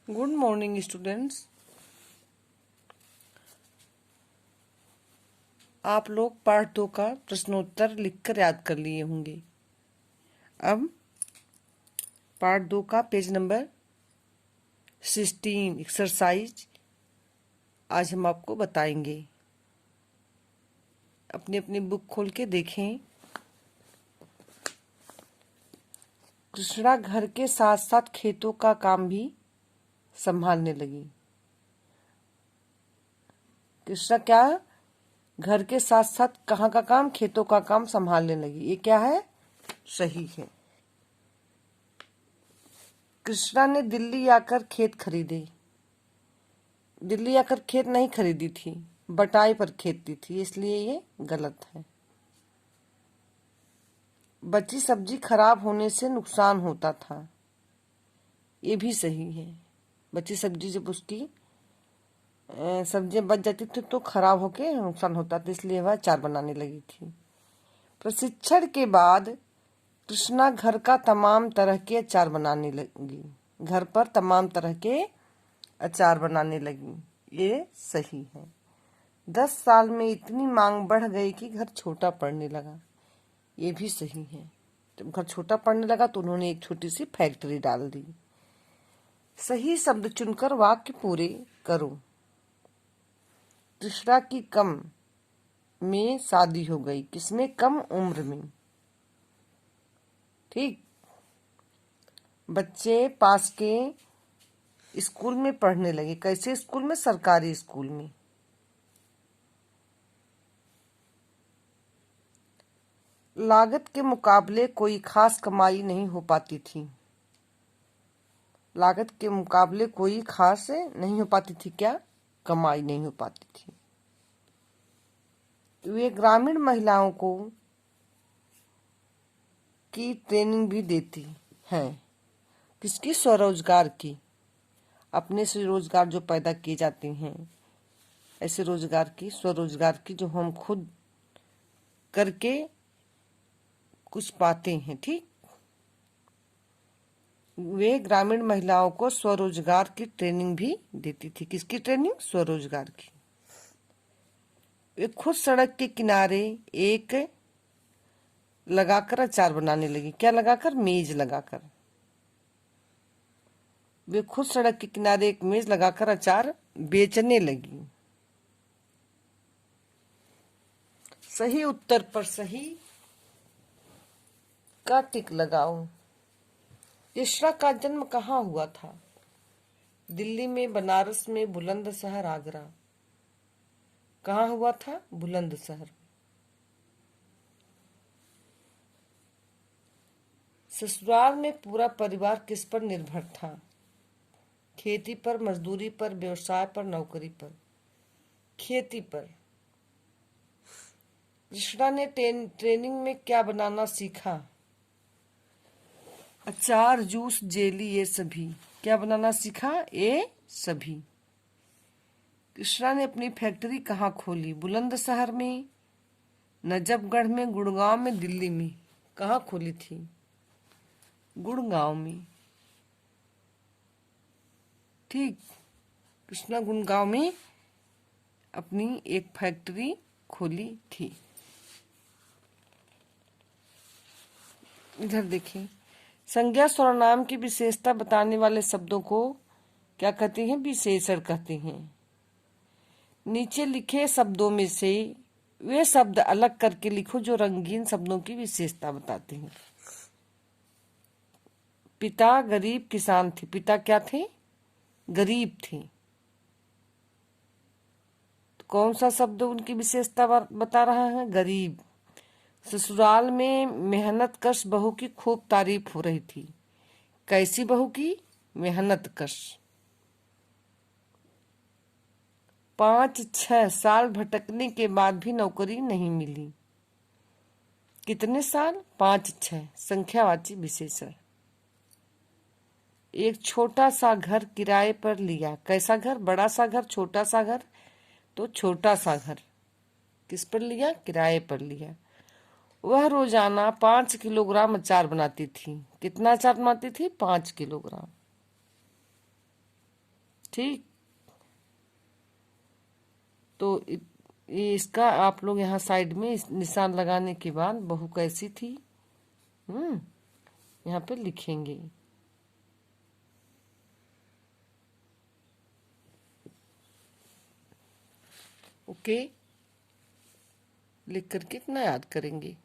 Good morning students. आप लोग part 2 का प्रश्नोत्तर लिखकर याद कर लिए होंगे। अब पार्ट 2 का पेज नंबर 16 एक्सरसाइज आज हम आपको बताएंगे। अपनी अपनी बुक खोल के देखें। कृष्णा घर के साथ साथ खेतों का काम भी संभालने लगी। कृष्णा क्या घर के साथ साथ कहाँ का काम? खेतों का काम संभालने लगी। ये क्या है? सही है। कृष्णा ने दिल्ली आकर खेत खरीदे। दिल्ली आकर खेत नहीं खरीदी थी, बटाई पर खेत दी थी, इसलिए ये गलत है। बची सब्जी खराब होने से नुकसान होता था, ये भी सही है। बची सब्जी जब उसकी सब्जियां बच जाती थी तो खराब होके नुकसान होता था, इसलिए वह अचार बनाने लगी थी। प्रशिक्षण के बाद कृष्णा घर का तमाम तरह के अचार बनाने लगी। घर पर तमाम तरह के अचार बनाने लगी, ये सही है। 10 साल में इतनी मांग बढ़ गई कि घर छोटा पड़ने लगा, ये भी सही है। जब घर छोटा पड़ने लगा तो उन्होंने एक छोटी सी फैक्ट्री डाल दी। सही शब्द चुनकर वाक्य पूरे करो। कृष्णा की कम में शादी हो गई। किसमें? कम उम्र में। ठीक। बच्चे पास के स्कूल में पढ़ने लगे। कैसे स्कूल में? सरकारी स्कूल में। लागत के मुकाबले कोई खास कमाई नहीं हो पाती थी। लागत के मुकाबले कोई खास नहीं हो पाती थी। क्या? कमाई नहीं हो पाती थी। वे ग्रामीण महिलाओं को की ट्रेनिंग भी देती हैं। किसकी? स्वरोजगार की। अपने से रोजगार जो पैदा किए जाते हैं, ऐसे रोजगार की, स्वरोजगार की, जो हम खुद करके कुछ पाते हैं। ठीक। वे ग्रामीण महिलाओं को स्वरोजगार की ट्रेनिंग भी देती थी। किसकी ट्रेनिंग? स्वरोजगार की। वे खुद सड़क के किनारे एक लगाकर अचार बनाने लगी। क्या लगाकर? मेज लगाकर। वे खुद सड़क के किनारे एक मेज लगाकर अचार बेचने लगी। सही उत्तर पर सही का टिक लगाओ। कृष्णा का जन्म कहाँ हुआ था? दिल्ली में, बनारस में, बुलंदशहर, आगरा। कहाँ हुआ था? बुलंदशहर। ससुराल में पूरा परिवार किस पर निर्भर था? खेती पर, मजदूरी पर, व्यवसाय पर, नौकरी पर? खेती पर। कृष्णा ने ट्रेनिंग में क्या बनाना सीखा? अचार, जूस, जेली, ये सभी। क्या बनाना सीखा? ये सभी। कृष्णा ने अपनी फैक्ट्री कहाँ खोली? बुलंदशहर में, नजफगढ़ में, गुड़गांव में, दिल्ली में? कहाँ खोली थी? गुड़गांव में। ठीक। कृष्णा गुड़गांव में अपनी एक फैक्ट्री खोली थी। इधर देखें। संज्ञा सर्वनाम की विशेषता बताने वाले शब्दों को क्या कहते हैं? विशेषण कहते हैं। नीचे लिखे शब्दों में से वे शब्द अलग करके लिखो जो रंगीन शब्दों की विशेषता बताते हैं। पिता गरीब किसान थे। पिता क्या थे? गरीब थे। तो कौन सा शब्द उनकी विशेषता बता रहा है? गरीब। ससुराल में मेहनत कश बहू की खूब तारीफ हो रही थी। कैसी बहू की? मेहनत कश। 5-6 साल भटकने के बाद भी नौकरी नहीं मिली। कितने साल? 5-6। संख्यावाची विशेषण। एक छोटा सा घर किराए पर लिया। कैसा घर? बड़ा सा घर, छोटा सा घर? तो छोटा सा घर। किस पर लिया? किराए पर लिया। वह रोजाना 5 किलोग्राम अचार बनाती थी। कितना अचार बनाती थी? 5 किलोग्राम। ठीक। तो ये इसका आप लोग यहाँ साइड में इस निशान लगाने के बाद बहू कैसी थी यहाँ पे लिखेंगे। ओके, लिख करके अपना याद करेंगे।